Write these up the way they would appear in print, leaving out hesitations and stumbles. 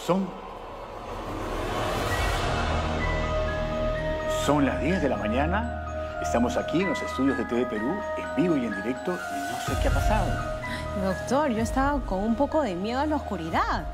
Son las 10 de la mañana, estamos aquí en los estudios de TV Perú, en vivo y en directo, y no sé qué ha pasado. Doctor, yo estaba con un poco de miedo a la oscuridad.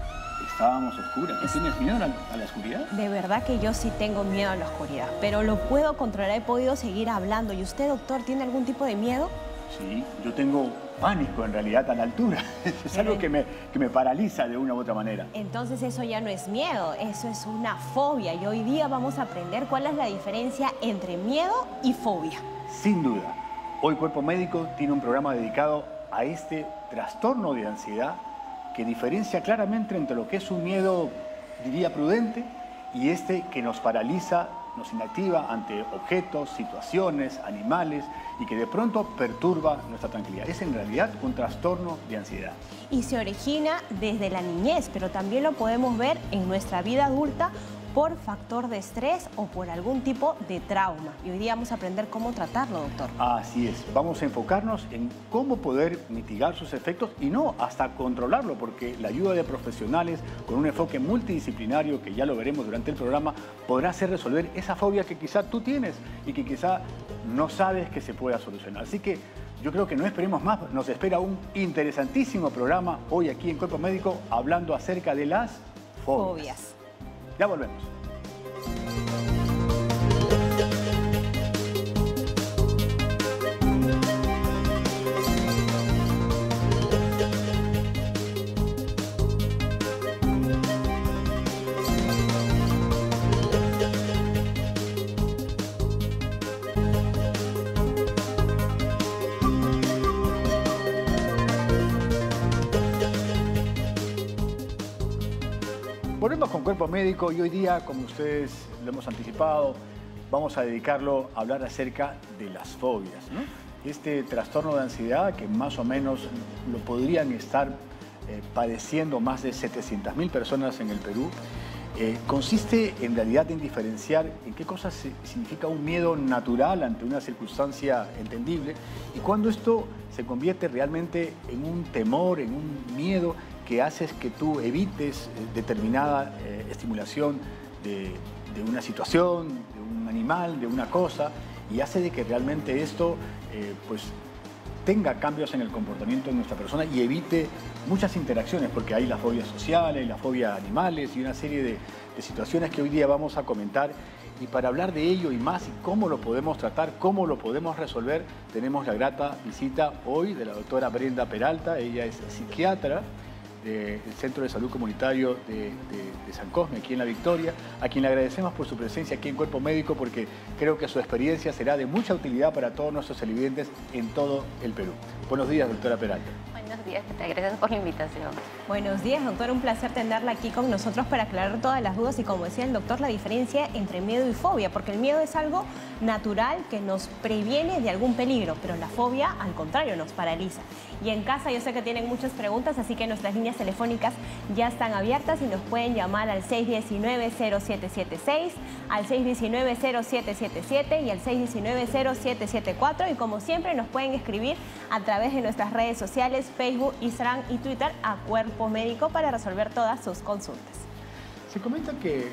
Estábamos oscuras. ¿Tú tienes miedo a la oscuridad? De verdad que yo sí tengo miedo a la oscuridad, pero lo puedo controlar, he podido seguir hablando. ¿Y usted, doctor, tiene algún tipo de miedo? Sí, yo tengo pánico en realidad a la altura. Es algo que me paraliza de una u otra manera. Entonces eso ya no es miedo, eso es una fobia. Y hoy día vamos a aprender cuál es la diferencia entre miedo y fobia. Sin duda. Hoy Cuerpo Médico tiene un programa dedicado a este trastorno de ansiedad que diferencia claramente entre lo que es un miedo, diría, prudente y este que nos paraliza, nos inactiva ante objetos, situaciones, animales y que de pronto perturba nuestra tranquilidad. Es en realidad un trastorno de ansiedad. Y se origina desde la niñez, pero también lo podemos ver en nuestra vida adulta por factor de estrés o por algún tipo de trauma. Y hoy día vamos a aprender cómo tratarlo, doctor. Así es. Vamos a enfocarnos en cómo poder mitigar sus efectos y no hasta controlarlo, porque la ayuda de profesionales con un enfoque multidisciplinario, que ya lo veremos durante el programa, podrá hacer resolver esa fobia que quizá tú tienes y que quizá no sabes que se pueda solucionar. Así que yo creo que no esperemos más. Nos espera un interesantísimo programa hoy aquí en Cuerpo Médico hablando acerca de las fobias. Ya volvemos. Volvemos con Cuerpo Médico y hoy día, como ustedes lo hemos anticipado, vamos a dedicarlo a hablar acerca de las fobias, ¿no? Este trastorno de ansiedad que más o menos lo podrían estar padeciendo más de 700.000 personas en el Perú, consiste en realidad en diferenciar en qué cosa significa un miedo natural ante una circunstancia entendible y cuando esto se convierte realmente en un temor, en un miedo que haces que tú evites determinada estimulación de una situación, de un animal, de una cosa, y hace de que realmente esto pues tenga cambios en el comportamiento de nuestra persona y evite muchas interacciones, porque hay la fobia social, hay la fobia a animales y una serie de situaciones que hoy día vamos a comentar. Y para hablar de ello y más y cómo lo podemos tratar, cómo lo podemos resolver, tenemos la grata visita hoy de la doctora Brenda Peralta. Ella es psiquiatra del Centro de Salud Comunitario de San Cosme, aquí en La Victoria, a quien le agradecemos por su presencia aquí en Cuerpo Médico, porque creo que su experiencia será de mucha utilidad para todos nuestros televidentes en todo el Perú. Buenos días, doctora Peralta. Buenos días, gracias por la invitación. Buenos días, doctor. Un placer tenerla aquí con nosotros para aclarar todas las dudas y, como decía el doctor, la diferencia entre miedo y fobia, porque el miedo es algo natural que nos previene de algún peligro, pero la fobia, al contrario, nos paraliza. Y en casa yo sé que tienen muchas preguntas, así que nuestras líneas telefónicas ya están abiertas y nos pueden llamar al 619-0776, al 619-0777 y al 619-0774. Y como siempre nos pueden escribir a través de nuestras redes sociales, Facebook, Instagram y Twitter a Cuerpo Médico para resolver todas sus consultas. Se comenta que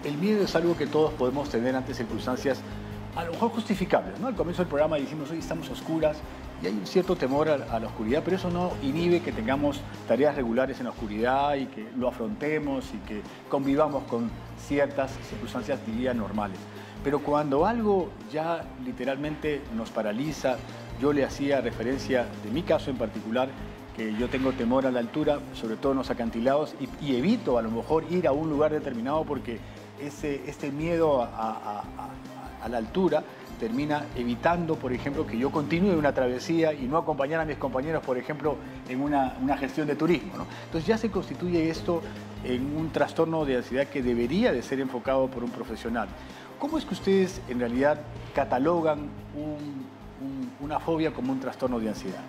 el miedo es algo que todos podemos tener ante circunstancias a lo mejor justificables, ¿no? Al comienzo del programa decimos, hoy estamos oscuras y hay un cierto temor a la oscuridad, pero eso no inhibe que tengamos tareas regulares en la oscuridad y que lo afrontemos y que convivamos con ciertas circunstancias, diría, normales. Pero cuando algo ya literalmente nos paraliza, yo le hacía referencia de mi caso en particular, que yo tengo temor a la altura, sobre todo en los acantilados, y evito a lo mejor ir a un lugar determinado porque este miedo a la altura termina evitando, por ejemplo, que yo continúe una travesía y no acompañar a mis compañeros, por ejemplo, en una gestión de turismo, ¿no? Entonces ya se constituye esto en un trastorno de ansiedad que debería de ser enfocado por un profesional. ¿Cómo es que ustedes en realidad catalogan una fobia como un trastorno de ansiedad?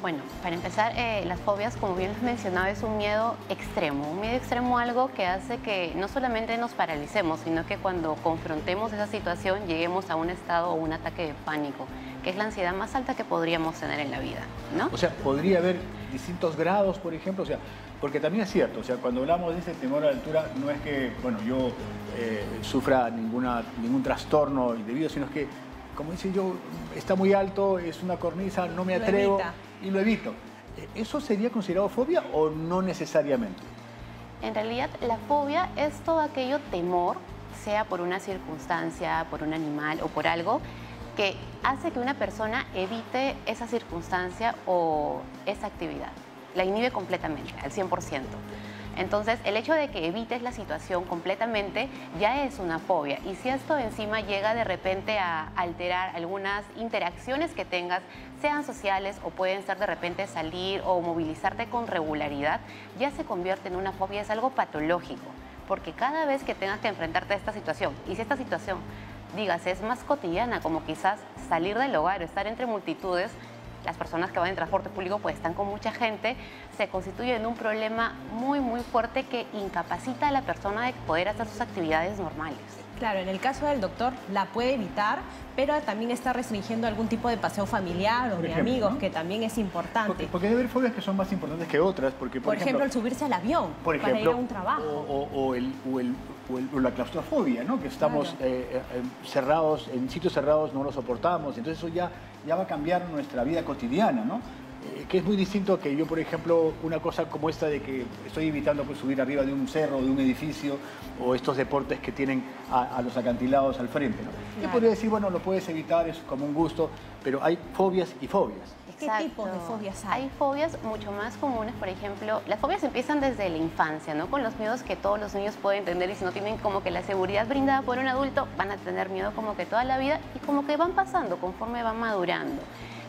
Bueno, para empezar, las fobias, como bien has mencionado, es un miedo extremo. Un miedo extremo, algo que hace que no solamente nos paralicemos, sino que cuando confrontemos esa situación lleguemos a un estado o un ataque de pánico, que es la ansiedad más alta que podríamos tener en la vida, ¿no? O sea, podría haber distintos grados, por ejemplo? O sea, porque también es cierto, o sea, cuando hablamos de ese temor a la altura, no es que, bueno, yo sufra ningún trastorno debido, sino es que, como dice yo, está muy alto, es una cornisa, no me atrevo y lo evito. ¿Eso sería considerado fobia o no necesariamente? En realidad, la fobia es todo aquello temor, sea por una circunstancia, por un animal o por algo, que hace que una persona evite esa circunstancia o esa actividad. La inhibe completamente, al 100%. Entonces, el hecho de que evites la situación completamente ya es una fobia. Y si esto encima llega de repente a alterar algunas interacciones que tengas, sean sociales o pueden ser de repente salir o movilizarte con regularidad, ya se convierte en una fobia, es algo patológico. Porque cada vez que tengas que enfrentarte a esta situación, y si esta situación, digas, es más cotidiana, como quizás salir del hogar o estar entre multitudes, las personas que van en transporte público pues están con mucha gente, se constituye en un problema muy, muy fuerte que incapacita a la persona de poder hacer sus actividades normales. Claro, en el caso del doctor la puede evitar, pero también está restringiendo algún tipo de paseo familiar o de amigos, ¿no? Que también es importante. Porque debe haber fobias que son más importantes que otras. Porque, por ejemplo, el subirse al avión para ir a un trabajo. O la claustrofobia, ¿no? Que estamos cerrados, en sitios cerrados no lo soportamos. Entonces eso ya va a cambiar nuestra vida cotidiana, ¿no? Que es muy distinto que yo, por ejemplo, una cosa como esta de que estoy evitando pues, subir arriba de un cerro, de un edificio, o estos deportes que tienen a los acantilados al frente, ¿no? Claro. Yo podría decir, bueno, lo puedes evitar, es como un gusto, pero hay fobias y fobias. ¿Qué tipos de fobias hay? Hay fobias mucho más comunes, por ejemplo, las fobias empiezan desde la infancia, ¿no? Con los miedos que todos los niños pueden tener y si no tienen como que la seguridad brindada por un adulto, van a tener miedo como que toda la vida y como que van pasando conforme van madurando.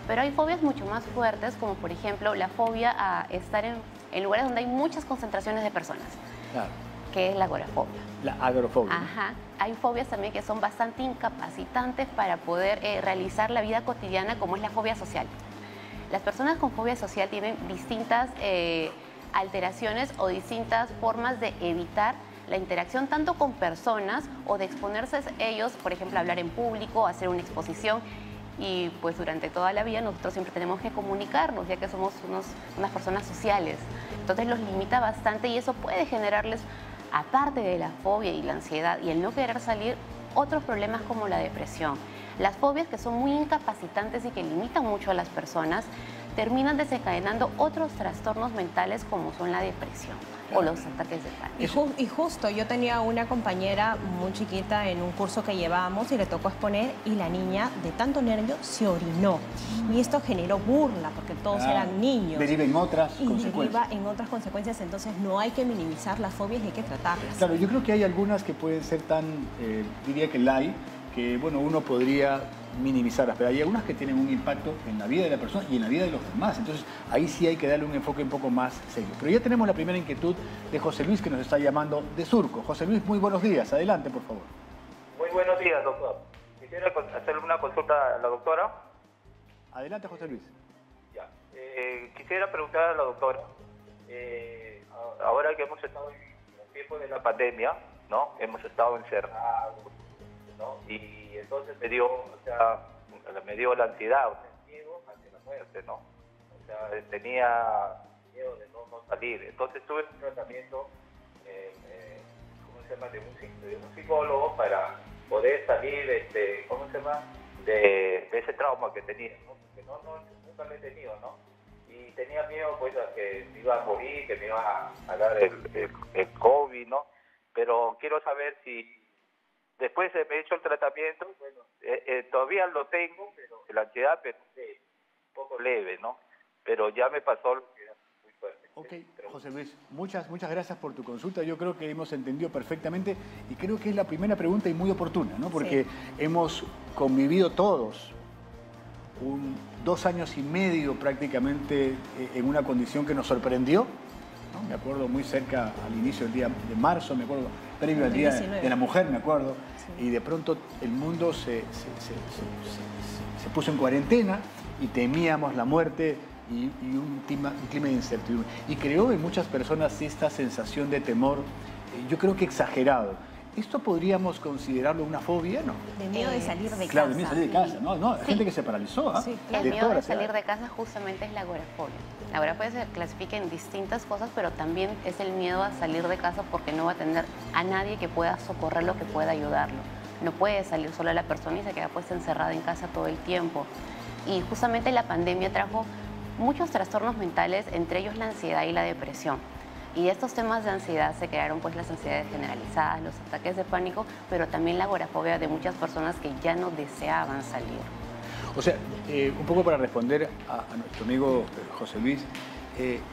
Pero hay fobias mucho más fuertes, como por ejemplo la fobia a estar en lugares donde hay muchas concentraciones de personas, claro, que es la agorafobia. La agorafobia. Ajá. Hay fobias también que son bastante incapacitantes para poder realizar la vida cotidiana, como es la fobia social. Las personas con fobia social tienen distintas alteraciones o distintas formas de evitar la interacción tanto con personas o de exponerse ellos, por ejemplo, a hablar en público, a hacer una exposición. Y pues durante toda la vida nosotros siempre tenemos que comunicarnos, ya que somos unas personas sociales. Entonces los limita bastante y eso puede generarles, aparte de la fobia y la ansiedad y el no querer salir, otros problemas como la depresión. Las fobias que son muy incapacitantes y que limitan mucho a las personas terminan desencadenando otros trastornos mentales como son la depresión o los ataques de pánico. Y justo yo tenía una compañera muy chiquita en un curso que llevábamos y le tocó exponer y la niña de tanto nervio se orinó. Y esto generó burla porque todos eran niños. Deriva en otras consecuencias. Deriva en otras consecuencias, entonces no hay que minimizar las fobias y hay que tratarlas. Claro, yo creo que hay algunas que pueden ser tan, diría que light, que bueno, uno podría minimizarlas, pero hay algunas que tienen un impacto en la vida de la persona y en la vida de los demás. Entonces, ahí sí hay que darle un enfoque un poco más serio. Pero ya tenemos la primera inquietud de José Luis, que nos está llamando de Surco. José Luis, muy buenos días. Adelante, por favor. Muy buenos días, doctor. Quisiera hacerle una consulta a la doctora. Adelante, José Luis. Ya. Quisiera preguntar a la doctora, ahora que hemos estado en el tiempo de la pandemia, ¿no? Hemos estado encerrados, ¿no? Y entonces me dio la ansiedad, o sea, miedo hacia la muerte, ¿no? O sea, tenía miedo de no salir. Entonces tuve un tratamiento, ¿cómo se llama?, de un psicólogo para poder salir, de ese trauma que tenía, ¿no? Porque nunca lo he tenido, ¿no? Y tenía miedo, pues, a que me iba a morir, que me iba a dar el COVID, ¿no? Pero quiero saber si después me he hecho el tratamiento, bueno, todavía lo tengo, pero la ansiedad pero un poco leve, ¿no? Pero ya me pasó lo que era muy fuerte. Ok, José Luis, muchas gracias por tu consulta. Yo creo que hemos entendido perfectamente y creo que es la primera pregunta y muy oportuna, ¿no? Porque hemos convivido todos 2 años y medio prácticamente en una condición que nos sorprendió, ¿no? Me acuerdo muy cerca al inicio del día de marzo, me acuerdo previo al Día de la Mujer, me acuerdo, y de pronto el mundo se puso en cuarentena y temíamos la muerte y un clima de incertidumbre. Y creó en muchas personas esta sensación de temor, yo creo que exagerado. ¿Esto podríamos considerarlo una fobia, no? De miedo de salir de Claro, casa. de miedo de salir de casa, ¿no? No, hay gente que se paralizó, ¿ah? Sí, El De miedo todas de las salir edades. de casa justamente es la agorafobia. La agorafobia se clasifica en distintas cosas, pero también es el miedo a salir de casa porque no va a tener a nadie que pueda socorrerlo, que pueda ayudarlo. No puede salir sola la persona y se queda pues encerrada en casa todo el tiempo. Y justamente la pandemia trajo muchos trastornos mentales, entre ellos la ansiedad y la depresión. Y de estos temas de ansiedad se crearon pues las ansiedades generalizadas, los ataques de pánico, pero también la agorafobia de muchas personas que ya no deseaban salir. O sea, un poco para responder a nuestro amigo José Luis,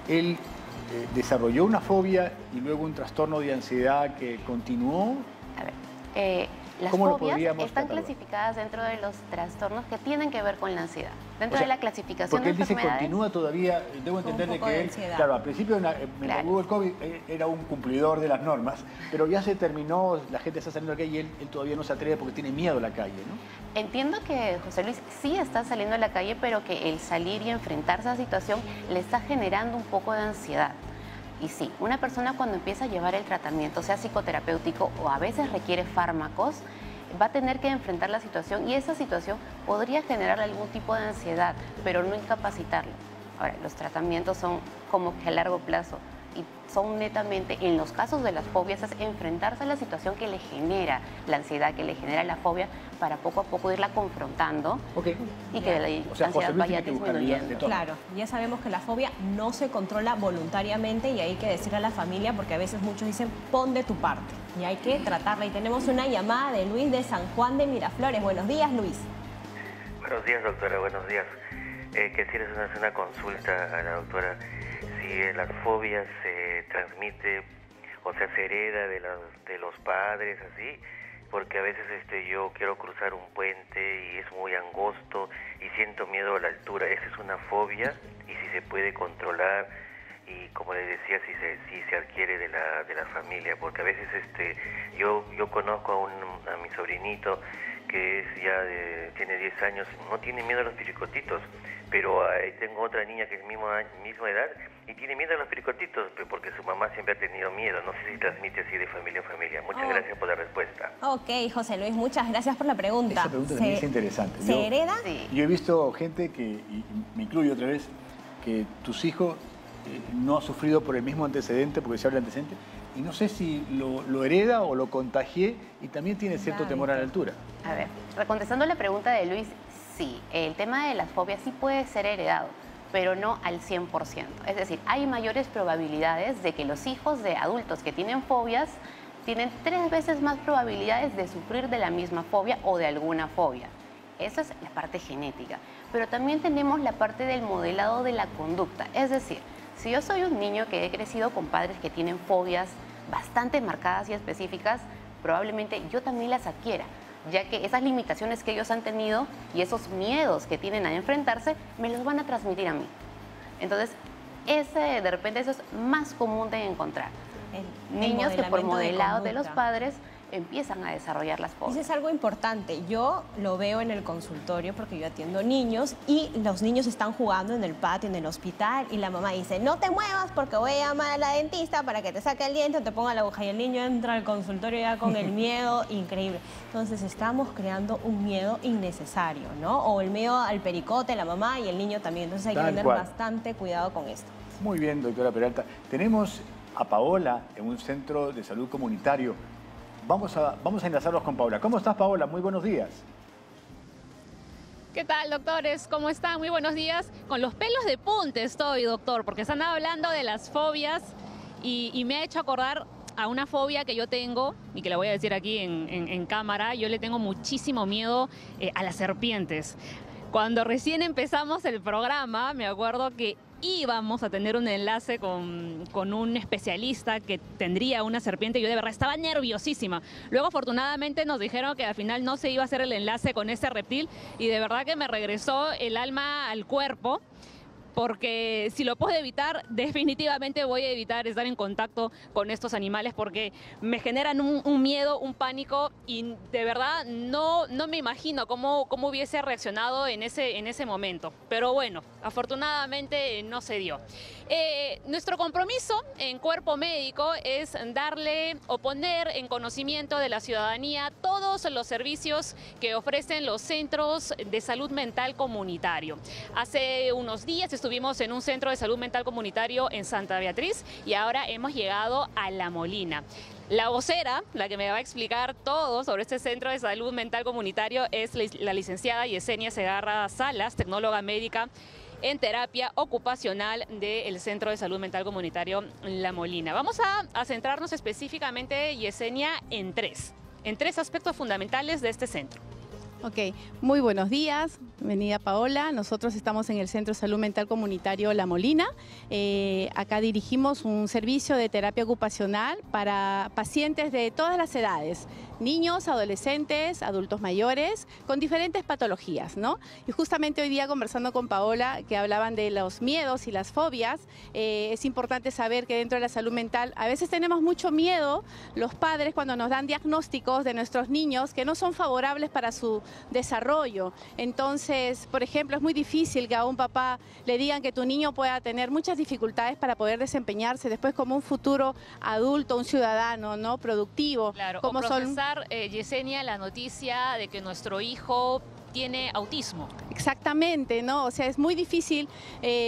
él desarrolló una fobia y luego un trastorno de ansiedad que continuó. A ver, las ¿Cómo lo fobias podríamos están catalogar? clasificadas dentro de los trastornos que tienen que ver con la ansiedad. Dentro O sea, de la clasificación porque de él dice que enfermedades... continúa todavía, debo entender de poco que de él, ansiedad. claro, al principio mientras Claro. hubo el COVID era un cumplidor de las normas, pero ya se terminó, la gente está saliendo a la calle y él todavía no se atreve porque tiene miedo a la calle, ¿no? Entiendo que José Luis sí está saliendo a la calle, pero que el salir y enfrentarse a esa situación le está generando un poco de ansiedad. Y sí, una persona cuando empieza a llevar el tratamiento, sea psicoterapéutico o a veces requiere fármacos, va a tener que enfrentar la situación y esa situación podría generar algún tipo de ansiedad, pero no incapacitarlo. Ahora, los tratamientos son como que a largo plazo y son netamente, en los casos de las fobias, es enfrentarse a la situación que le genera la ansiedad, que le genera la fobia, para poco a poco irla confrontando Ok. y que la O sea, José ansiedad Luis vaya tiene que buscar ayuda de disminuyendo. todo. Claro, ya sabemos que la fobia no se controla voluntariamente y hay que decirle a la familia, porque a veces muchos dicen, pon de tu parte, y hay que tratarla. Y tenemos una llamada de Luis de San Juan de Miraflores. Buenos días, Luis. Buenos días, doctora, buenos días. Quisiera hacer una consulta a la doctora si las fobias se transmite, o sea, se hereda de los padres, así, porque a veces yo quiero cruzar un puente y es muy angosto y siento miedo a la altura. Esa es una fobia y si se puede controlar y, como les decía, si se adquiere de la familia, porque a veces yo conozco a mi sobrinito que es tiene 10 años, no tiene miedo a los piricotitos, pero tengo otra niña que es misma edad y tiene miedo a los piricotitos, porque su mamá siempre ha tenido miedo. No sé si transmite así de familia en familia. Muchas gracias por la respuesta. Ok, José Luis, muchas gracias por la pregunta. Esa pregunta también es interesante. ¿Se hereda? Sí. Yo he visto gente que, y me incluyo otra vez, que tus hijos no ha sufrido por el mismo antecedente, porque se habla de antecedente, y no sé si lo hereda o lo contagié y también tiene cierto Claro. temor a la altura. A ver, contestando la pregunta de Luis, sí, el tema de las fobias sí puede ser heredado, pero no al 100%. Es decir, hay mayores probabilidades de que los hijos de adultos que tienen fobias tienen 3 veces más probabilidades de sufrir de la misma fobia o de alguna fobia. Eso es la parte genética. Pero también tenemos la parte del modelado de la conducta. Es decir, si yo soy un niño que he crecido con padres que tienen fobias bastante marcadas y específicas, probablemente yo también las adquiera, ya que esas limitaciones que ellos han tenido y esos miedos que tienen a enfrentarse, me los van a transmitir a mí. Entonces, de repente eso es más común de encontrar. El Niños que por modelamiento de modelado de los conducta. padres empiezan a desarrollar las fobias. Eso es algo importante. Yo lo veo en el consultorio porque yo atiendo niños y los niños están jugando en el patio, en el hospital, y la mamá dice, no te muevas porque voy a llamar a la dentista para que te saque el diente o te ponga la aguja. Y el niño entra al consultorio ya con el miedo increíble. Entonces estamos creando un miedo innecesario, ¿no? O el miedo al pericote, la mamá y el niño también. Entonces hay que Tal tener cual. bastante cuidado con esto. Muy bien, doctora Peralta. Tenemos a Paola en un centro de salud comunitario. Vamos a enlazarlos con Paola. ¿Cómo estás, Paola? Muy buenos días. ¿Qué tal, doctores? ¿Cómo están? Muy buenos días. Con los pelos de punta estoy, doctor, porque están hablando de las fobias y me ha hecho acordar a una fobia que yo tengo y que la voy a decir aquí en cámara. Yo le tengo muchísimo miedo a las serpientes. Cuando recién empezamos el programa, me acuerdo que íbamos a tener un enlace con un especialista que tendría una serpiente. Yo de verdad estaba nerviosísima. Luego, afortunadamente, nos dijeron que al final no se iba a hacer el enlace con ese reptil y de verdad que me regresó el alma al cuerpo. porque si lo puedo evitar, definitivamente voy a evitar estar en contacto con estos animales porque me generan un miedo, un pánico y de verdad no me imagino cómo hubiese reaccionado en ese momento. Pero bueno, afortunadamente no se dio. Nuestro compromiso en Cuerpo Médico es darle o poner en conocimiento de la ciudadanía todos los servicios que ofrecen los centros de salud mental comunitario. Hace unos días estuvimos en un centro de salud mental comunitario en Santa Beatriz y ahora hemos llegado a La Molina. La vocera, la que me va a explicar todo sobre este centro de salud mental comunitario, es la licenciada Yesenia Segarra Salas, tecnóloga médica en terapia ocupacional del Centro de Salud Mental Comunitario La Molina. Vamos a centrarnos específicamente, Yesenia, en tres aspectos fundamentales de este centro. Ok, muy buenos días, bienvenida Paola. Nosotros estamos en el Centro de Salud Mental Comunitario La Molina. Acá dirigimos un servicio de terapia ocupacional para pacientes de todas las edades, niños, adolescentes, adultos mayores, con diferentes patologías, ¿no? Y justamente hoy día conversando con Paola, que hablaban de los miedos y las fobias, es importante saber que dentro de la salud mental a veces tenemos mucho miedo los padres cuando nos dan diagnósticos de nuestros niños que no son favorables para su desarrollo. Entonces, por ejemplo, es muy difícil que a un papá le digan que tu niño pueda tener muchas dificultades para poder desempeñarse después como un futuro adulto, un ciudadano, ¿no? Productivo. Claro, como o procesar, Yesenia, la noticia de que nuestro hijo tiene autismo. Exactamente, ¿no? O sea, es muy difícil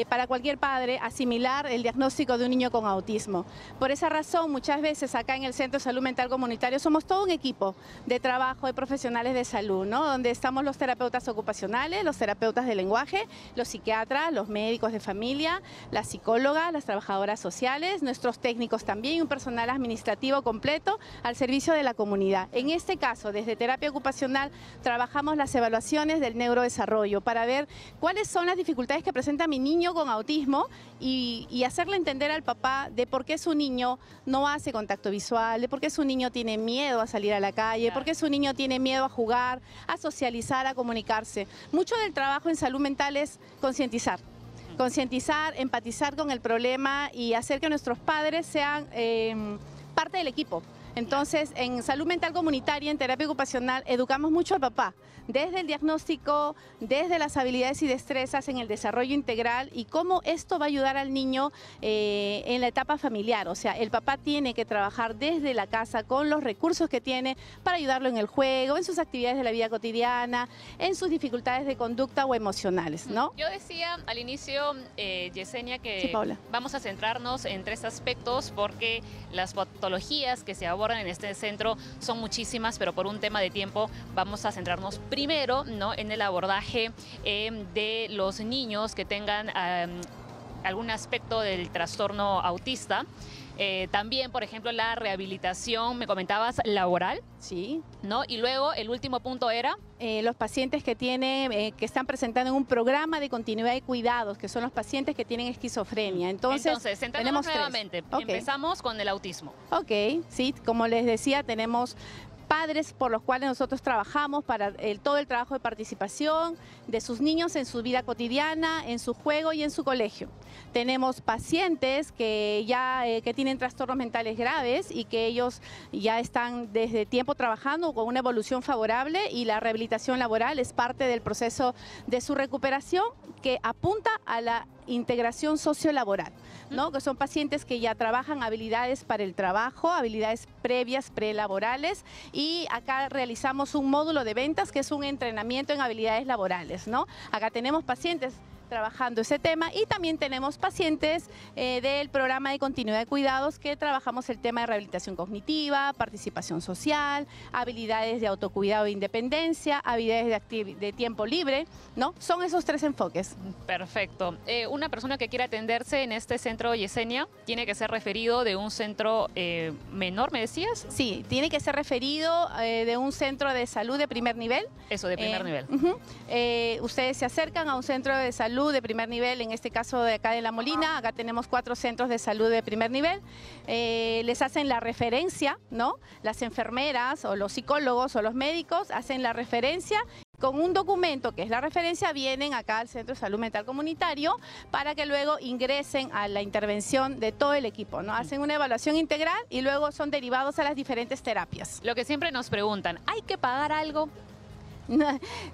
para cualquier padre asimilar el diagnóstico de un niño con autismo. Por esa razón, muchas veces acá en el Centro de Salud Mental Comunitario somos todo un equipo de trabajo de profesionales de salud, ¿no? Donde estamos los terapeutas ocupacionales, los terapeutas de lenguaje, los psiquiatras, los médicos de familia, las psicólogas, las trabajadoras sociales, nuestros técnicos también y un personal administrativo completo al servicio de la comunidad. En este caso, desde terapia ocupacional, trabajamos las evaluaciones del neurodesarrollo para ver cuáles son las dificultades que presenta mi niño con autismo y hacerle entender al papá de por qué su niño no hace contacto visual, de por qué su niño tiene miedo a salir a la calle, por qué su niño tiene miedo a jugar, a socializar, a comunicarse. Mucho del trabajo en salud mental es concientizar, empatizar con el problema y hacer que nuestros padres sean parte del equipo. Entonces, en salud mental comunitaria, en terapia ocupacional, educamos mucho al papá, desde el diagnóstico, desde las habilidades y destrezas en el desarrollo integral y cómo esto va a ayudar al niño en la etapa familiar. O sea, el papá tiene que trabajar desde la casa con los recursos que tiene para ayudarlo en el juego, en sus actividades de la vida cotidiana, en sus dificultades de conducta o emocionales, ¿no? Yo decía al inicio, Yesenia, que sí, Paula, vamos a centrarnos en tres aspectos porque las patologías que se abordan en este centro son muchísimas, pero por un tema de tiempo vamos a centrarnos primero, ¿no?, en el abordaje de los niños que tengan algún aspecto del trastorno autista. También, por ejemplo, la rehabilitación, me comentabas, laboral. Sí. ¿No? Y luego el último punto era los pacientes que que están presentando en un programa de continuidad de cuidados, que son los pacientes que tienen esquizofrenia. Entonces centrándonos nuevamente. Okay. Empezamos con el autismo. Ok, sí, como les decía, tenemos padres por los cuales nosotros trabajamos para todo el trabajo de participación de sus niños en su vida cotidiana, en su juego y en su colegio. Tenemos pacientes que tienen trastornos mentales graves y que ellos ya están desde tiempo trabajando con una evolución favorable y la rehabilitación laboral es parte del proceso de su recuperación que apunta a la integración sociolaboral, ¿no? Que son pacientes que ya trabajan habilidades para el trabajo, habilidades previas, prelaborales, y acá realizamos un módulo de ventas que es un entrenamiento en habilidades laborales, ¿no? Acá tenemos pacientes trabajando ese tema y también tenemos pacientes del programa de continuidad de cuidados que trabajamos el tema de rehabilitación cognitiva, participación social, habilidades de autocuidado e independencia, habilidades de tiempo libre, ¿no? Son esos tres enfoques. Perfecto. Una persona que quiera atenderse en este centro, Yesenia, ¿tiene que ser referido de un centro menor, me decías? Sí, tiene que ser referido de un centro de salud de primer nivel. Eso, de primer nivel. Ustedes se acercan a un centro de salud de primer nivel, en este caso de acá de La Molina. Acá tenemos 4 centros de salud de primer nivel. Les hacen la referencia, ¿no? Las enfermeras o los psicólogos o los médicos hacen la referencia. con un documento que es la referencia vienen acá al Centro de Salud Mental Comunitario para que luego ingresen a la intervención de todo el equipo, ¿no? Hacen una evaluación integral y luego son derivados a las diferentes terapias. Lo que siempre nos preguntan, ¿hay que pagar algo?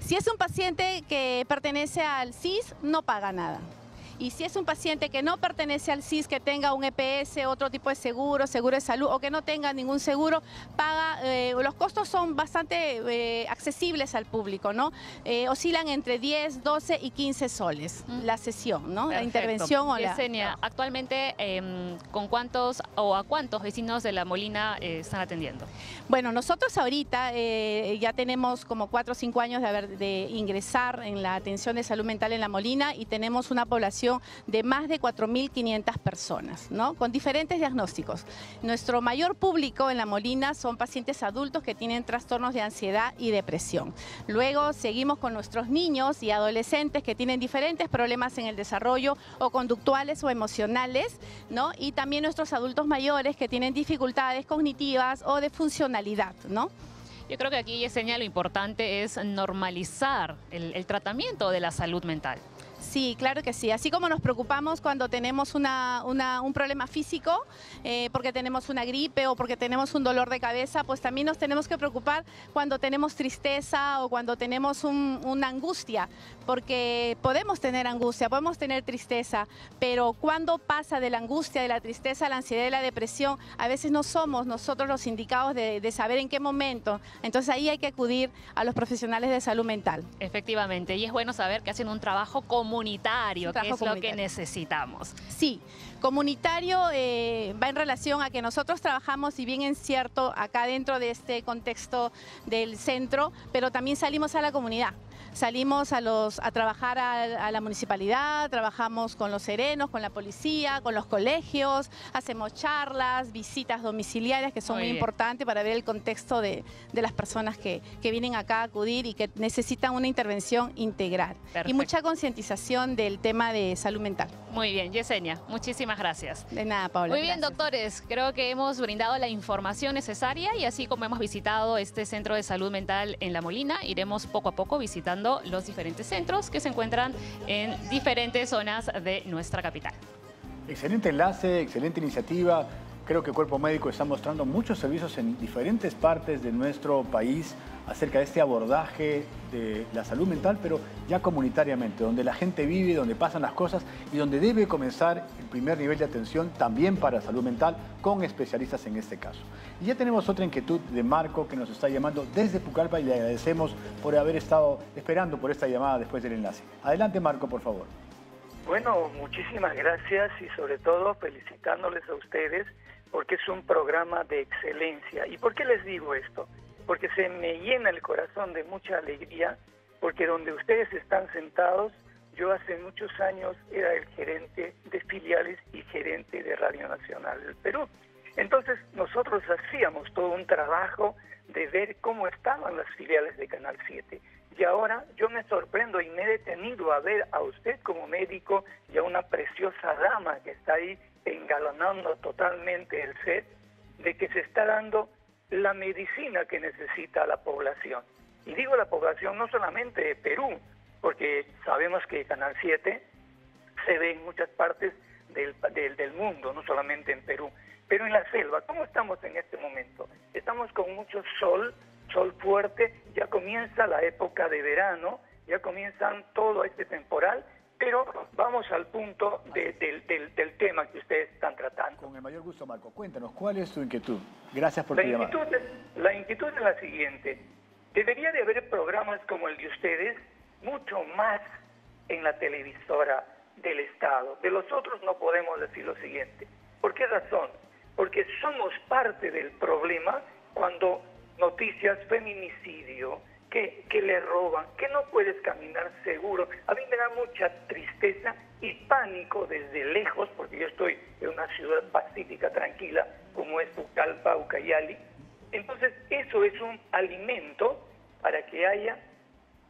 Si es un paciente que pertenece al CIS, no paga nada. Y si es un paciente que no pertenece al CIS, que tenga un EPS, otro tipo de seguro, seguro de salud, o que no tenga ningún seguro, paga, los costos son bastante accesibles al público, ¿no? Oscilan entre 10, 12 y 15 soles la sesión, ¿no? La intervención o la... Yesenia, actualmente, ¿con cuántos o a cuántos vecinos de La Molina están atendiendo? Bueno, nosotros ahorita ya tenemos como 4 o 5 años de ingresar en la atención de salud mental en La Molina y tenemos una población de más de 4.500 personas, ¿no? Con diferentes diagnósticos. Nuestro mayor público en La Molina son pacientes adultos que tienen trastornos de ansiedad y depresión. Luego seguimos con nuestros niños y adolescentes que tienen diferentes problemas en el desarrollo o conductuales o emocionales, ¿no? Y también nuestros adultos mayores que tienen dificultades cognitivas o de funcionalidad, ¿no? Yo creo que aquí, Yesenia, lo importante es normalizar el tratamiento de la salud mental. Sí, claro que sí. Así como nos preocupamos cuando tenemos un problema físico, porque tenemos una gripe o porque tenemos un dolor de cabeza, pues también nos tenemos que preocupar cuando tenemos tristeza o cuando tenemos una angustia, porque podemos tener angustia, podemos tener tristeza, pero cuando pasa de la angustia, de la tristeza, la ansiedad y la depresión, a veces no somos nosotros los indicados de saber en qué momento. Entonces ahí hay que acudir a los profesionales de salud mental. Efectivamente, y es bueno saber que hacen un trabajo comunitario, que es lo que necesitamos. Sí, comunitario va en relación a que nosotros trabajamos, si bien es cierto, acá dentro de este contexto del centro, pero también salimos a la comunidad. Salimos a trabajar a la municipalidad, trabajamos con los serenos, con la policía, con los colegios, hacemos charlas, visitas domiciliarias que son muy importantes para ver el contexto de las personas que vienen acá a acudir y que necesitan una intervención integral. Perfecto. Y mucha concientización del tema de salud mental. Muy bien, Yesenia, muchísimas gracias. De nada, Paula. Muy bien, gracias. doctores, creo que hemos brindado la información necesaria y así como hemos visitado este centro de salud mental en La Molina, iremos poco a poco visitando los diferentes centros que se encuentran en diferentes zonas de nuestra capital. Excelente enlace, excelente iniciativa. Creo que el Cuerpo Médico está mostrando muchos servicios en diferentes partes de nuestro país acerca de este abordaje de la salud mental, pero ya comunitariamente, donde la gente vive, donde pasan las cosas y donde debe comenzar el primer nivel de atención también para salud mental con especialistas en este caso. Y ya tenemos otra inquietud de Marco que nos está llamando desde Pucallpa y le agradecemos por haber estado esperando por esta llamada después del enlace. Adelante, Marco, por favor. Bueno, muchísimas gracias y sobre todo felicitándoles a ustedes porque es un programa de excelencia. ¿Y por qué les digo esto? Porque se me llena el corazón de mucha alegría, porque donde ustedes están sentados, yo hace muchos años era el gerente de filiales y gerente de Radio Nacional del Perú. Entonces nosotros hacíamos todo un trabajo de ver cómo estaban las filiales de Canal 7. Y ahora yo me sorprendo y me he detenido a ver a usted como médico y a una preciosa dama que está ahí engalanando totalmente el set, de que se está dando la medicina que necesita la población. Y digo la población no solamente de Perú, porque sabemos que Canal 7 se ve en muchas partes del mundo, no solamente en Perú, pero en la selva. ¿Cómo estamos en este momento? Estamos con mucho sol fuerte, ya comienza la época de verano, ya comienzan todo este temporal, pero vamos al punto del tema que ustedes están tratando. Con el mayor gusto, Marco. Cuéntanos, ¿cuál es tu inquietud? Gracias por tu llamada. La inquietud es la siguiente. Debería de haber programas como el de ustedes, mucho más en la televisora del Estado. De los otros no podemos decir lo siguiente. ¿Por qué razón? Porque somos parte del problema cuando noticias, feminicidio, que le roban, que no puedes caminar seguro. A mí me da mucha tristeza y pánico desde lejos, porque yo estoy en una ciudad pacífica, tranquila, como es Pucallpa, Ucayali. Entonces, eso es un alimento para que haya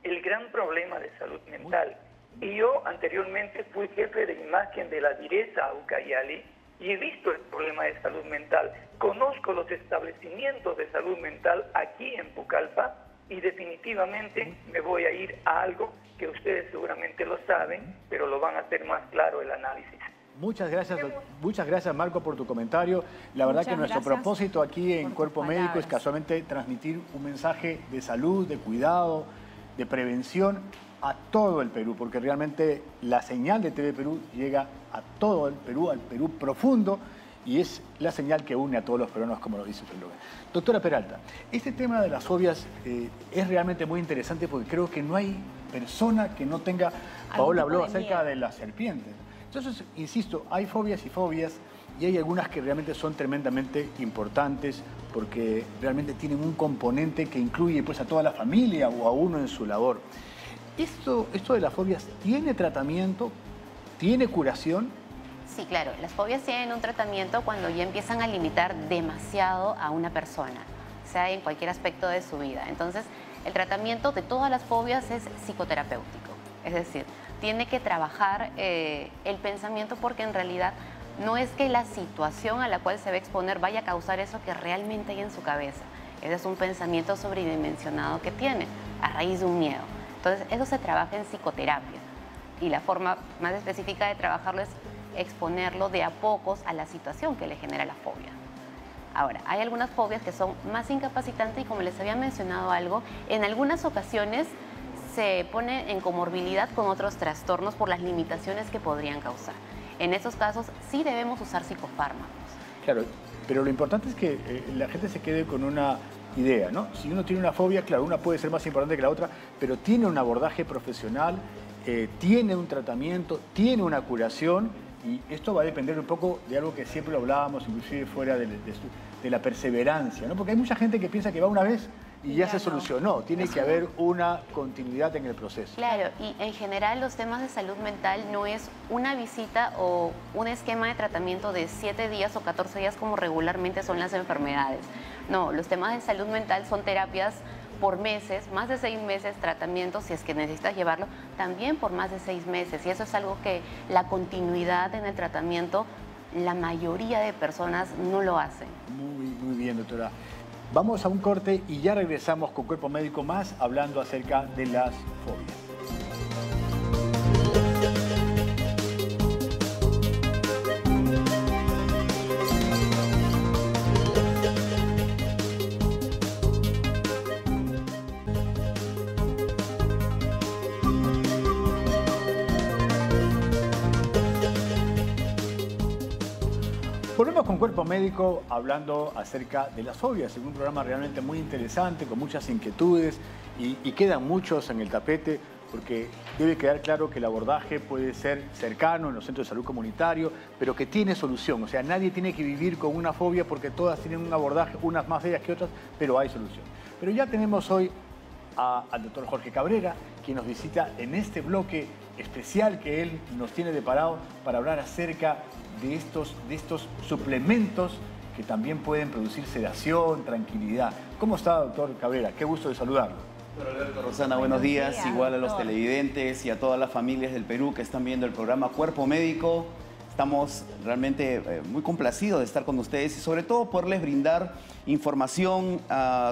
el gran problema de salud mental. Y yo anteriormente fui jefe de imagen de la Direza Ucayali y he visto el problema de salud mental. Conozco los establecimientos de salud mental aquí en Pucallpa, y definitivamente me voy a ir a algo que ustedes seguramente lo saben, pero lo van a hacer más claro el análisis. Muchas gracias Marco por tu comentario. La verdad que nuestro propósito aquí en Cuerpo Médico es casualmente transmitir un mensaje de salud, de cuidado, de prevención a todo el Perú, porque realmente la señal de TV Perú llega a todo el Perú, al Perú profundo, y es la señal que une a todos los peruanos, como lo dice su eslogan. Doctora Peralta, este tema de las fobias es realmente muy interesante porque creo que no hay persona que no tenga... Paola habló acerca de las serpientes. Entonces, insisto, hay fobias y fobias, y hay algunas que realmente son tremendamente importantes porque realmente tienen un componente que incluye pues, a toda la familia o a uno en su labor. ¿Esto de las fobias tiene tratamiento? ¿Tiene curación? Sí, claro. Las fobias tienen un tratamiento cuando ya empiezan a limitar demasiado a una persona, sea en cualquier aspecto de su vida. Entonces, el tratamiento de todas las fobias es psicoterapéutico. Es decir, tiene que trabajar el pensamiento porque en realidad no es que la situación a la cual se va a exponer vaya a causar eso que realmente hay en su cabeza. Ese es un pensamiento sobredimensionado que tiene a raíz de un miedo. Entonces, eso se trabaja en psicoterapia y la forma más específica de trabajarlo es exponerlo de a pocos a la situación que le genera la fobia. Ahora, hay algunas fobias que son más incapacitantes y como les había mencionado algo, en algunas ocasiones se pone en comorbilidad con otros trastornos por las limitaciones que podrían causar. En esos casos sí debemos usar psicofármacos. Claro, pero lo importante es que la gente se quede con una idea, ¿no? Si uno tiene una fobia, claro, una puede ser más importante que la otra, pero tiene un abordaje profesional, tiene un tratamiento, tiene una curación, y esto va a depender un poco de algo que siempre lo hablábamos, inclusive fuera de la perseverancia, ¿no? Porque hay mucha gente que piensa que va una vez y ya se solucionó. Tiene que haber una continuidad en el proceso. Claro, y en general los temas de salud mental no es una visita o un esquema de tratamiento de 7 días o 14 días como regularmente son las enfermedades. No, los temas de salud mental son terapias por meses, más de 6 meses, tratamientos, si es que necesitas llevarlo, también por más de 6 meses. Y eso es algo que la continuidad en el tratamiento, la mayoría de personas no lo hacen. Muy bien, doctora. Vamos a un corte y ya regresamos con Cuerpo Médico más hablando acerca de las fobias. Volvemos con Cuerpo Médico hablando acerca de las fobias, en un programa realmente muy interesante, con muchas inquietudes y quedan muchos en el tapete porque debe quedar claro que el abordaje puede ser cercano en los centros de salud comunitario, pero que tiene solución. O sea, nadie tiene que vivir con una fobia porque todas tienen un abordaje, unas más bellas que otras, pero hay solución. Pero ya tenemos hoy al doctor Jorge Cabrera, quien nos visita en este bloque especial que él nos tiene preparado para hablar acerca de estos suplementos que también pueden producir sedación, tranquilidad. ¿Cómo está, doctor Cabrera? Qué gusto de saludarlo. Doctor Alberto, Rosana, buenos días. Igual a los televidentes y a todas las familias del Perú que están viendo el programa Cuerpo Médico. Estamos realmente muy complacidos de estar con ustedes y sobre todo poderles brindar información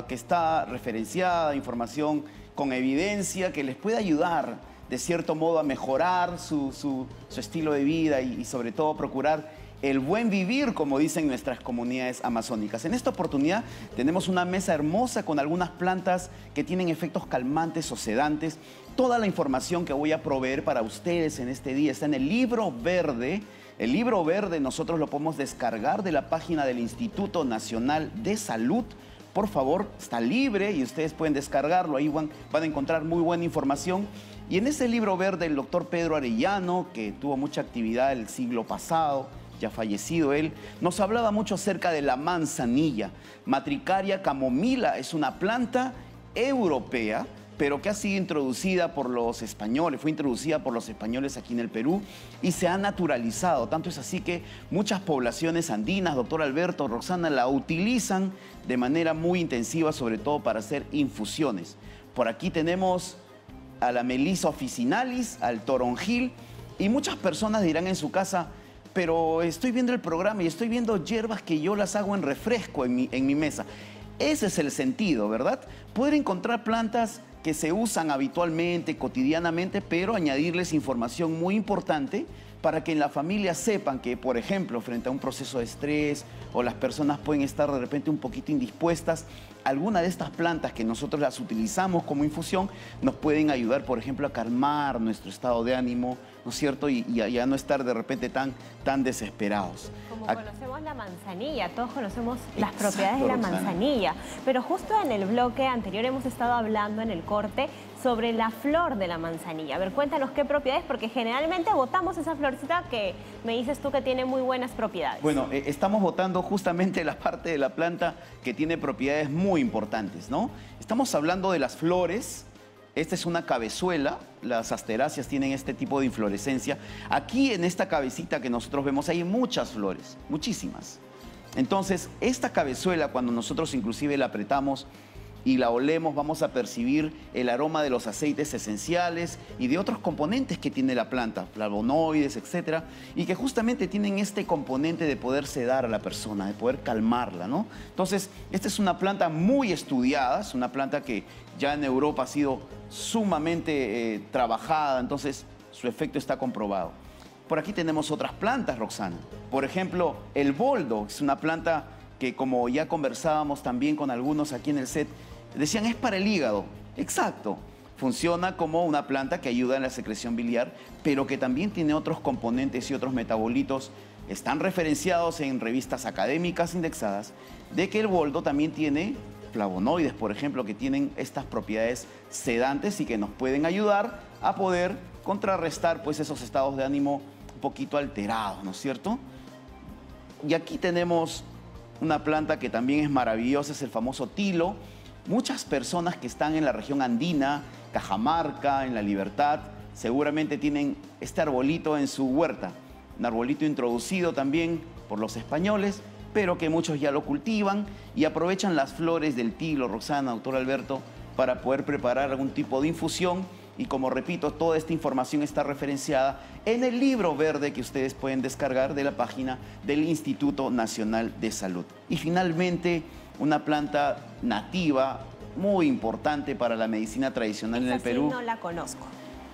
que está referenciada, información con evidencia que les puede ayudar de cierto modo a mejorar su estilo de vida y sobre todo procurar el buen vivir, como dicen nuestras comunidades amazónicas. En esta oportunidad tenemos una mesa hermosa con algunas plantas que tienen efectos calmantes o sedantes. Toda la información que voy a proveer para ustedes en este día está en el libro verde. El libro verde nosotros lo podemos descargar de la página del Instituto Nacional de Salud. Por favor, está libre y ustedes pueden descargarlo. Ahí van a encontrar muy buena información. Y en ese libro verde, el doctor Pedro Arellano, que tuvo mucha actividad el siglo pasado, ya fallecido él, nos hablaba mucho acerca de la manzanilla. Matricaria camomila es una planta europea, pero que ha sido introducida por los españoles, fue introducida por los españoles aquí en el Perú y se ha naturalizado. Tanto es así que muchas poblaciones andinas, doctor Alberto, Roxana, la utilizan de manera muy intensiva, sobre todo para hacer infusiones. Por aquí tenemos a la Melissa officinalis, al toronjil, y muchas personas dirán en su casa, pero estoy viendo el programa y estoy viendo hierbas que yo las hago en refresco en mi mesa. ese es el sentido, ¿verdad? Poder encontrar plantas que se usan habitualmente, cotidianamente, pero añadirles información muy importante para que en la familia sepan que, por ejemplo, frente a un proceso de estrés o las personas pueden estar de repente un poquito indispuestas, alguna de estas plantas que nosotros las utilizamos como infusión nos pueden ayudar, por ejemplo, a calmar nuestro estado de ánimo, ¿no es cierto? Y a no estar de repente tan desesperados. Como conocemos la manzanilla, todos conocemos las propiedades de la manzanilla, pero justo en el bloque anterior hemos estado hablando en el corte sobre la flor de la manzanilla. A ver, cuéntanos qué propiedades, porque generalmente botamos esa florcita que me dices tú que tiene muy buenas propiedades. Bueno, estamos botando justamente la parte de la planta que tiene propiedades muy importantes, ¿no? Estamos hablando de las flores. Esta es una cabezuela, las asteráceas tienen este tipo de inflorescencia. Aquí en esta cabecita que nosotros vemos hay muchas flores, muchísimas. Entonces, esta cabezuela, cuando nosotros inclusive la apretamos y la olemos, vamos a percibir el aroma de los aceites esenciales y de otros componentes que tiene la planta, flavonoides, etcétera, y que justamente tienen este componente de poder sedar a la persona, de poder calmarla, ¿no? Entonces, esta es una planta muy estudiada, es una planta que ya en Europa ha sido sumamente trabajada, entonces su efecto está comprobado. Por aquí tenemos otras plantas, Roxana. Por ejemplo, el boldo es una planta que, como ya conversábamos también con algunos aquí en el set, decían es para el hígado. Exacto. Funciona como una planta que ayuda en la secreción biliar, pero que también tiene otros componentes y otros metabolitos. Están referenciados en revistas académicas indexadas de que el boldo también tiene flavonoides, por ejemplo, que tienen estas propiedades sedantes y que nos pueden ayudar a poder contrarrestar pues esos estados de ánimo un poquito alterados, ¿no es cierto? Y aquí tenemos una planta que también es maravillosa, es el famoso tilo. Muchas personas que están en la región andina, Cajamarca, en La Libertad, seguramente tienen este arbolito en su huerta. Un arbolito introducido también por los españoles, pero que muchos ya lo cultivan y aprovechan las flores del tilo, Roxana, doctor Alberto, para poder preparar algún tipo de infusión. Y como repito, toda esta información está referenciada en el libro verde que ustedes pueden descargar de la página del Instituto Nacional de Salud. Y finalmente, una planta nativa muy importante para la medicina tradicional en el Perú. Sí, no la conozco.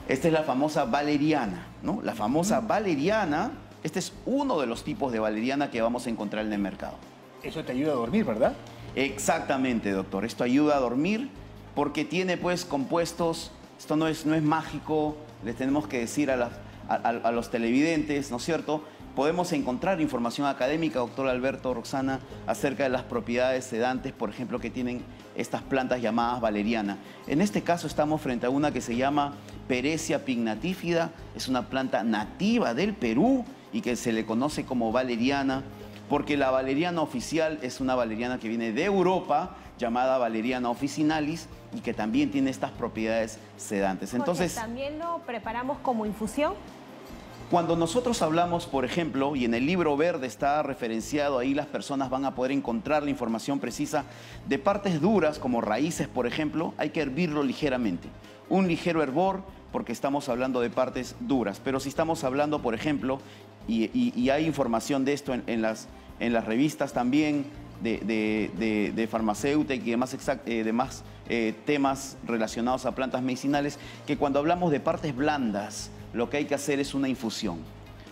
Esta es la famosa valeriana, ¿no? La famosa valeriana, este es uno de los tipos de valeriana que vamos a encontrar en el mercado. Eso te ayuda a dormir, ¿verdad? Exactamente, doctor. Esto ayuda a dormir porque tiene pues compuestos. Esto no es mágico, les tenemos que decir a los televidentes, ¿no es cierto? Podemos encontrar información académica, doctor Alberto, Roxana, acerca de las propiedades sedantes, por ejemplo, que tienen estas plantas llamadas valeriana. En este caso estamos frente a una que se llama Perecia pignatífida, es una planta nativa del Perú y que se le conoce como valeriana, porque la valeriana oficial es una valeriana que viene de Europa, llamada Valeriana officinalis, y que también tiene estas propiedades sedantes. Entonces, ¿también lo preparamos como infusión? Cuando nosotros hablamos, por ejemplo, y en el libro verde está referenciado, ahí las personas van a poder encontrar la información precisa de partes duras, como raíces, por ejemplo, hay que hervirlo ligeramente. Un ligero hervor, porque estamos hablando de partes duras. Pero si estamos hablando, por ejemplo, y hay información de esto en las revistas también, de farmacéutica y demás temas relacionados a plantas medicinales, que cuando hablamos de partes blandas, lo que hay que hacer es una infusión.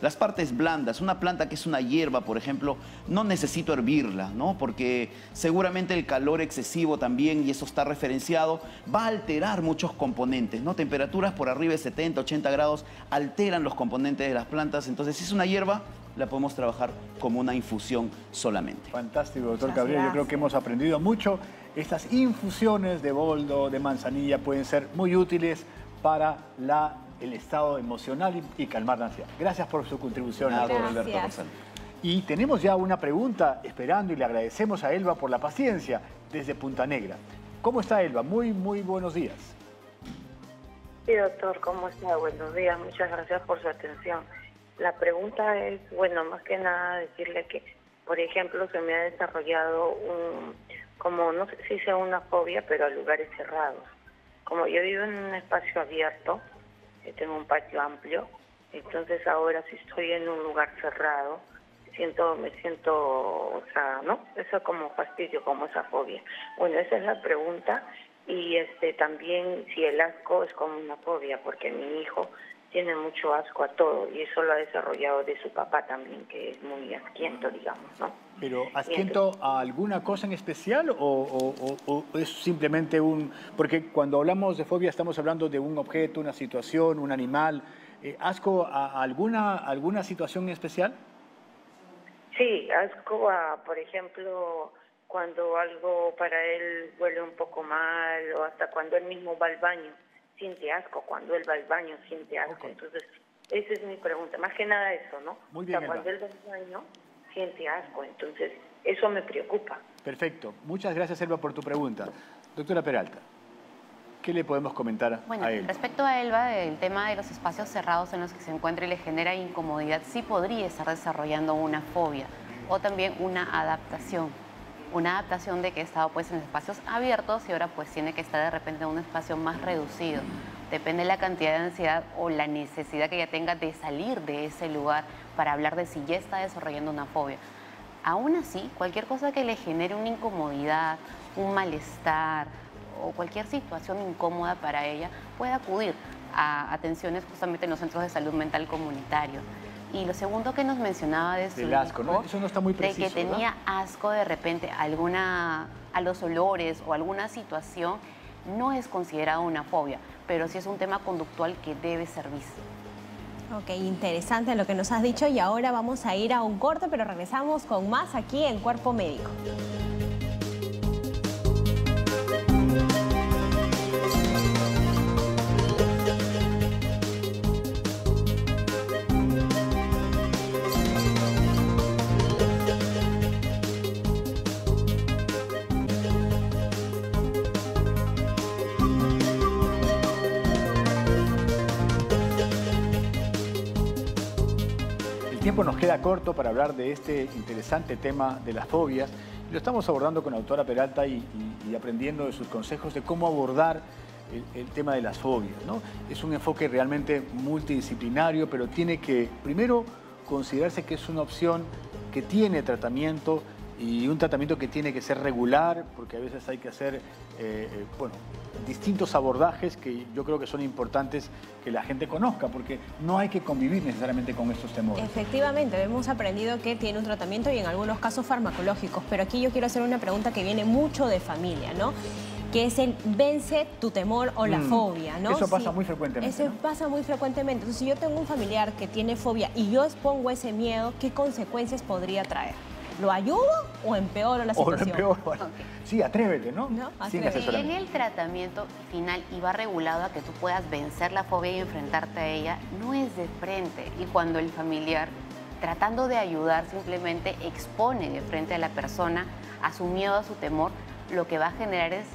Las partes blandas, una planta que es una hierba, por ejemplo, no necesito hervirla, ¿no? Porque seguramente el calor excesivo también, y eso está referenciado, va a alterar muchos componentes, ¿no? Temperaturas por arriba de 70, 80 grados alteran los componentes de las plantas. Entonces, si es una hierba, la podemos trabajar como una infusión solamente. Fantástico, doctor Gabriel. Yo creo que hemos aprendido mucho. Estas infusiones de boldo, de manzanilla, pueden ser muy útiles para el estado emocional y calmar la ansiedad. Gracias por su contribución, doctor Alberto Rosal. Y tenemos ya una pregunta esperando y le agradecemos a Elba por la paciencia desde Punta Negra. ¿Cómo está Elba? Muy buenos días. Sí, doctor, ¿cómo está? Buenos días, muchas gracias por su atención. La pregunta es, bueno, más que nada decirle que, por ejemplo, se me ha desarrollado como no sé si sea una fobia, pero a lugares cerrados. Como yo vivo en un espacio abierto, tengo un patio amplio, entonces ahora si estoy en un lugar cerrado, me siento, o sea, ¿no? Eso como fastidio, como esa fobia. Bueno, esa es la pregunta. Y también si el asco es como una fobia, porque mi hijo tiene mucho asco a todo y eso lo ha desarrollado de su papá también, que es muy asquiento, digamos, ¿no? ¿Pero asquiento a alguna cosa en especial o es simplemente un...? Porque cuando hablamos de fobia estamos hablando de un objeto, una situación, un animal. ¿Asco a alguna situación en especial? Sí, asco a, por ejemplo, cuando algo para él huele un poco mal o hasta cuando él mismo va al baño, siente asco. Cuando él va al baño, siente asco. Okay. Entonces, esa es mi pregunta. Más que nada eso, ¿no? Muy bien, o sea, cuando él va al baño, siente asco. Entonces, eso me preocupa. Perfecto. Muchas gracias, Elba, por tu pregunta. Doctora Peralta, ¿qué le podemos comentar a Elba? Respecto a Elba, el tema de los espacios cerrados en los que se encuentra y le genera incomodidad, sí podría estar desarrollando una fobia o también una adaptación. Una adaptación de que estaba pues en espacios abiertos y ahora pues tiene que estar de repente en un espacio más reducido. Depende de la cantidad de ansiedad o la necesidad que ella tenga de salir de ese lugar para hablar de si ya está desarrollando una fobia. Aún así, cualquier cosa que le genere una incomodidad, un malestar o cualquier situación incómoda para ella, puede acudir a atenciones justamente en los centros de salud mental comunitarios. Y lo segundo que nos mencionaba de su del asco, hijo, ¿no? Eso no está muy preciso, de que tenía asco de repente a los olores o alguna situación, no es considerado una fobia, pero sí es un tema conductual que debe ser visto. Ok, interesante lo que nos has dicho y ahora vamos a ir a un corte, pero regresamos con más aquí en Cuerpo Médico. El tiempo nos queda corto para hablar de este interesante tema de las fobias. Lo estamos abordando con la doctora Peralta y aprendiendo de sus consejos de cómo abordar el tema de las fobias, ¿no? Es un enfoque realmente multidisciplinario, pero tiene que primero considerarse que es una opción que tiene tratamiento y un tratamiento que tiene que ser regular, porque a veces hay que hacer distintos abordajes que yo creo que son importantes que la gente conozca, porque no hay que convivir necesariamente con estos temores. Efectivamente, hemos aprendido que tiene un tratamiento y en algunos casos farmacológicos, pero aquí yo quiero hacer una pregunta que viene mucho de familia, ¿no? Que es el vence tu temor o la fobia, ¿no? Eso pasa muy frecuentemente. Eso pasa muy frecuentemente. Entonces, si yo tengo un familiar que tiene fobia y yo expongo ese miedo, ¿qué consecuencias podría traer? ¿Lo ayudo o empeoro la situación? O lo empeoro. Okay. Sí, atrévete, ¿no? Sin asesoramiento. En el tratamiento final y va regulado a que tú puedas vencer la fobia y enfrentarte a ella, no es de frente. Y cuando el familiar, tratando de ayudar, simplemente expone de frente a la persona a su miedo, a su temor, lo que va a generar es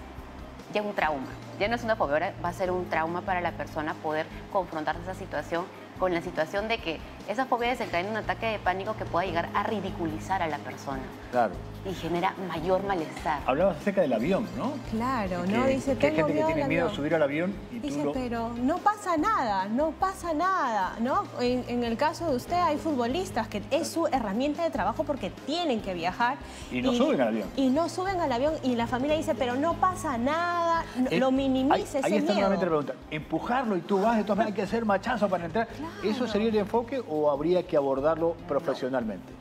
ya un trauma. Ya no es una fobia, ahora va a ser un trauma para la persona poder confrontar esa situación con la situación de que esa fobia desencadena un ataque de pánico que pueda llegar a ridiculizar a la persona. Claro. Y genera mayor malestar. Hablabas acerca del avión, ¿no? Claro, ¿no? Dice, que hay gente que tiene miedo a subir al avión y dice, tú pero no pasa nada, no pasa nada, ¿no? En el caso de usted hay futbolistas que es su herramienta de trabajo porque tienen que viajar. Y no suben al avión. Y no suben al avión y la familia dice, pero no pasa nada, lo minimiza ese ahí está miedo. Nuevamente la pregunta, empujarlo y tú vas, de todas maneras hay que hacer machazo para entrar. Claro. ¿Eso sería el enfoque o habría que abordarlo profesionalmente?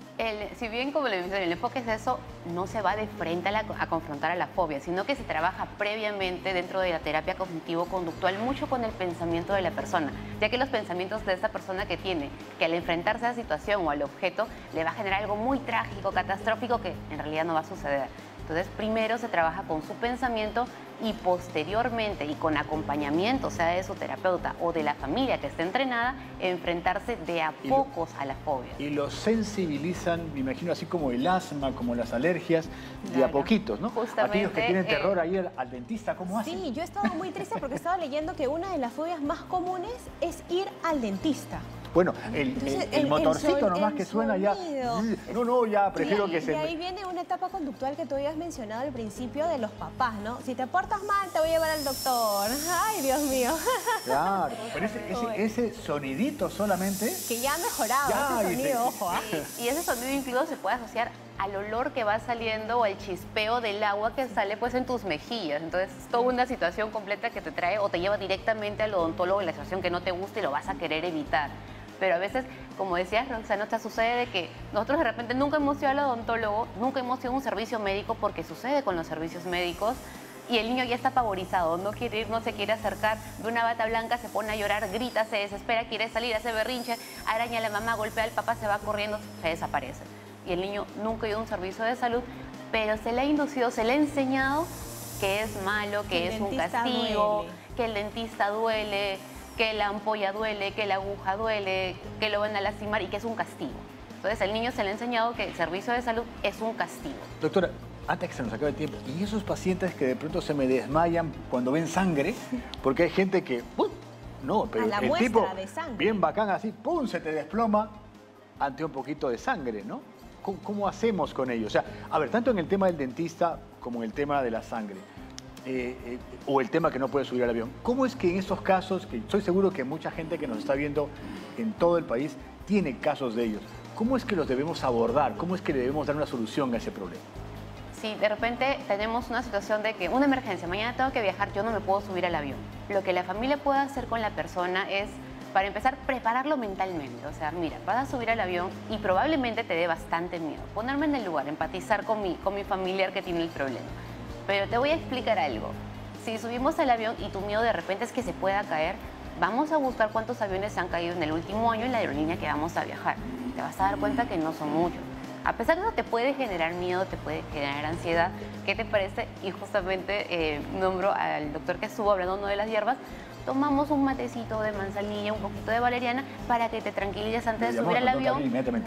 Si bien, como le mencioné, el enfoque es eso, no se va de frente a confrontar a la fobia, sino que se trabaja previamente dentro de la terapia cognitivo-conductual mucho con el pensamiento de la persona, ya que los pensamientos de esa persona que tiene, que al enfrentarse a la situación o al objeto, le va a generar algo muy trágico, catastrófico, que en realidad no va a suceder. Entonces, primero se trabaja con su pensamiento y posteriormente, y con acompañamiento, sea de su terapeuta o de la familia que esté entrenada, enfrentarse de a pocos a la fobia. Y lo sensibilizan, me imagino, así como el asma, como las alergias, de a poquitos, ¿no? Justamente, aquellos que tienen terror a ir al dentista, ¿cómo hacen? Sí, yo he estado muy triste porque estaba leyendo que una de las fobias más comunes es ir al dentista. Bueno, el motorcito nomás que suena ya... No, ya prefiero que se... Y ahí viene una etapa conductual que tú habías mencionado al principio de los papás, ¿no? Si te portas mal, te voy a llevar al doctor. Ay, Dios mío. Claro, pero ese sonidito solamente... Que ya ha mejorado, ese sonido, ojo. Y ese sonido incluso se puede asociar al olor que va saliendo o al chispeo del agua que sale pues en tus mejillas. Entonces es toda una situación completa que te trae o te lleva directamente al odontólogo en la situación que no te gusta y lo vas a querer evitar. Pero a veces, como decías, Roxana, te sucede de que nosotros de repente nunca hemos ido al odontólogo, nunca hemos ido a un servicio médico, porque sucede con los servicios médicos, y el niño ya está pavorizado, no quiere ir, no se quiere acercar, ve una bata blanca, se pone a llorar, grita, se desespera, quiere salir, hace berrinche, araña a la mamá, golpea al papá, se va corriendo, se desaparece. Y el niño nunca ha ido a un servicio de salud, pero se le ha inducido, se le ha enseñado que es malo, que es un castigo, que el dentista duele, que la ampolla duele, que la aguja duele, que lo van a lastimar y que es un castigo. Entonces el niño se le ha enseñado que el servicio de salud es un castigo. Doctora, antes que se nos acabe el tiempo, ¿y esos pacientes que de pronto se me desmayan cuando ven sangre? Porque hay gente que... no, pero el tipo bien bacán así, ¡pum!, se te desploma ante un poquito de sangre, ¿no? ¿Cómo hacemos con ello? O sea, a ver, tanto en el tema del dentista como en el tema de la sangre, o el tema que no puede subir al avión, ¿cómo es que en estos casos, que estoy seguro que mucha gente que nos está viendo en todo el país tiene casos de ellos, ¿cómo es que los debemos abordar? ¿Cómo es que le debemos dar una solución a ese problema? Si de repente tenemos una situación de que una emergencia, mañana tengo que viajar, yo no me puedo subir al avión. Lo que la familia puede hacer con la persona es, para empezar, prepararlo mentalmente. O sea, mira, vas a subir al avión y probablemente te dé bastante miedo. Ponerme en el lugar, empatizar con mi familiar que tiene el problema. Pero te voy a explicar algo. Si subimos al avión y tu miedo de repente es que se pueda caer, vamos a buscar cuántos aviones se han caído en el último año en la aerolínea que vamos a viajar. Te vas a dar cuenta que no son muchos. A pesar de eso te puede generar miedo, te puede generar ansiedad. ¿Qué te parece? Y justamente nombro al doctor que estuvo hablando de las hierbas. Tomamos un matecito de manzanilla, un poquito de valeriana para que te tranquilices antes de subir al avión.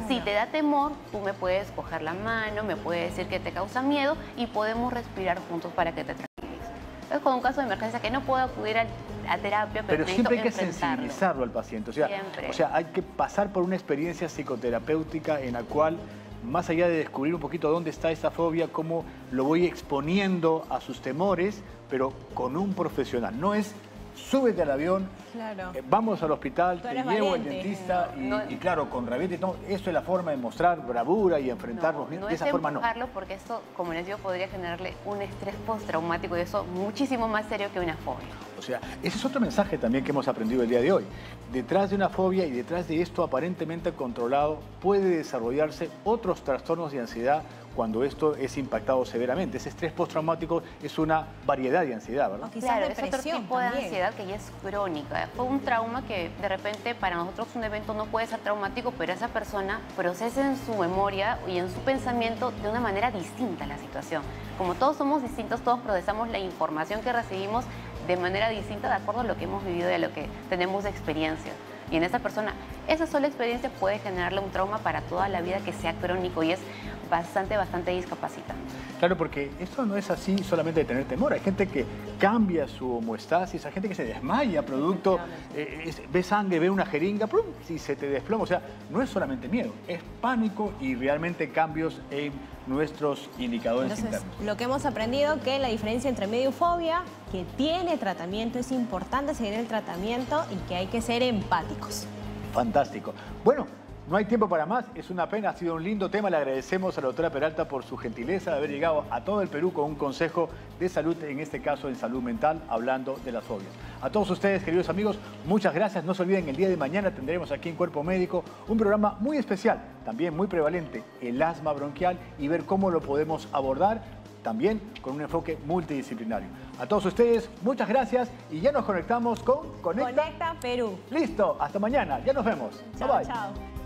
Si te da temor, tú me puedes coger la mano, me puedes decir que te causa miedo y podemos respirar juntos para que te tranquilices. Es con un caso de emergencia que no puedo acudir a terapia, pero siempre hay que sensibilizarlo al paciente. O sea, hay que pasar por una experiencia psicoterapéutica en la cual, más allá de descubrir un poquito dónde está esta fobia, cómo lo voy exponiendo a sus temores, pero con un profesional. No es súbete al avión, vamos al hospital, te llevo al dentista y claro, con rabieta y todo. Eso es la forma de mostrar bravura y enfrentarnos. No de esa forma no. Porque esto, como les digo, podría generarle un estrés postraumático y eso muchísimo más serio que una fobia. O sea, ese es otro mensaje también que hemos aprendido el día de hoy. Detrás de una fobia y detrás de esto aparentemente controlado puede desarrollarse otros trastornos de ansiedad cuando esto es impactado severamente. Ese estrés postraumático es una variedad de ansiedad, ¿verdad? O quizás es otro tipo de ansiedad que ya es crónica. Fue un trauma que de repente para nosotros un evento no puede ser traumático, pero esa persona procesa en su memoria y en su pensamiento de una manera distinta la situación. Como todos somos distintos, todos procesamos la información que recibimos de manera distinta de acuerdo a lo que hemos vivido y a lo que tenemos de experiencia. Y en esa persona, esa sola experiencia puede generarle un trauma para toda la vida que sea crónico y es bastante discapacitante. Claro, porque esto no es así solamente de tener temor. Hay gente que cambia su homeostasis, hay gente que se desmaya producto, ve sangre, ve una jeringa, ¡pum!, y se te desploma. O sea, no es solamente miedo, es pánico y realmente cambios en nuestros indicadores internos. Lo que hemos aprendido que la diferencia entre miedo y fobia, que tiene tratamiento, es importante seguir el tratamiento y que hay que ser empáticos. Fantástico. Bueno, no hay tiempo para más, es una pena, ha sido un lindo tema. Le agradecemos a la doctora Peralta por su gentileza de haber llegado a todo el Perú con un consejo de salud, en este caso en salud mental, hablando de las fobias. A todos ustedes, queridos amigos, muchas gracias. No se olviden, el día de mañana tendremos aquí en Cuerpo Médico un programa muy especial, también muy prevalente, el asma bronquial, y ver cómo lo podemos abordar también con un enfoque multidisciplinario. A todos ustedes, muchas gracias y ya nos conectamos con Conecta Perú. Listo, hasta mañana, ya nos vemos. Chao, bye bye. Chao.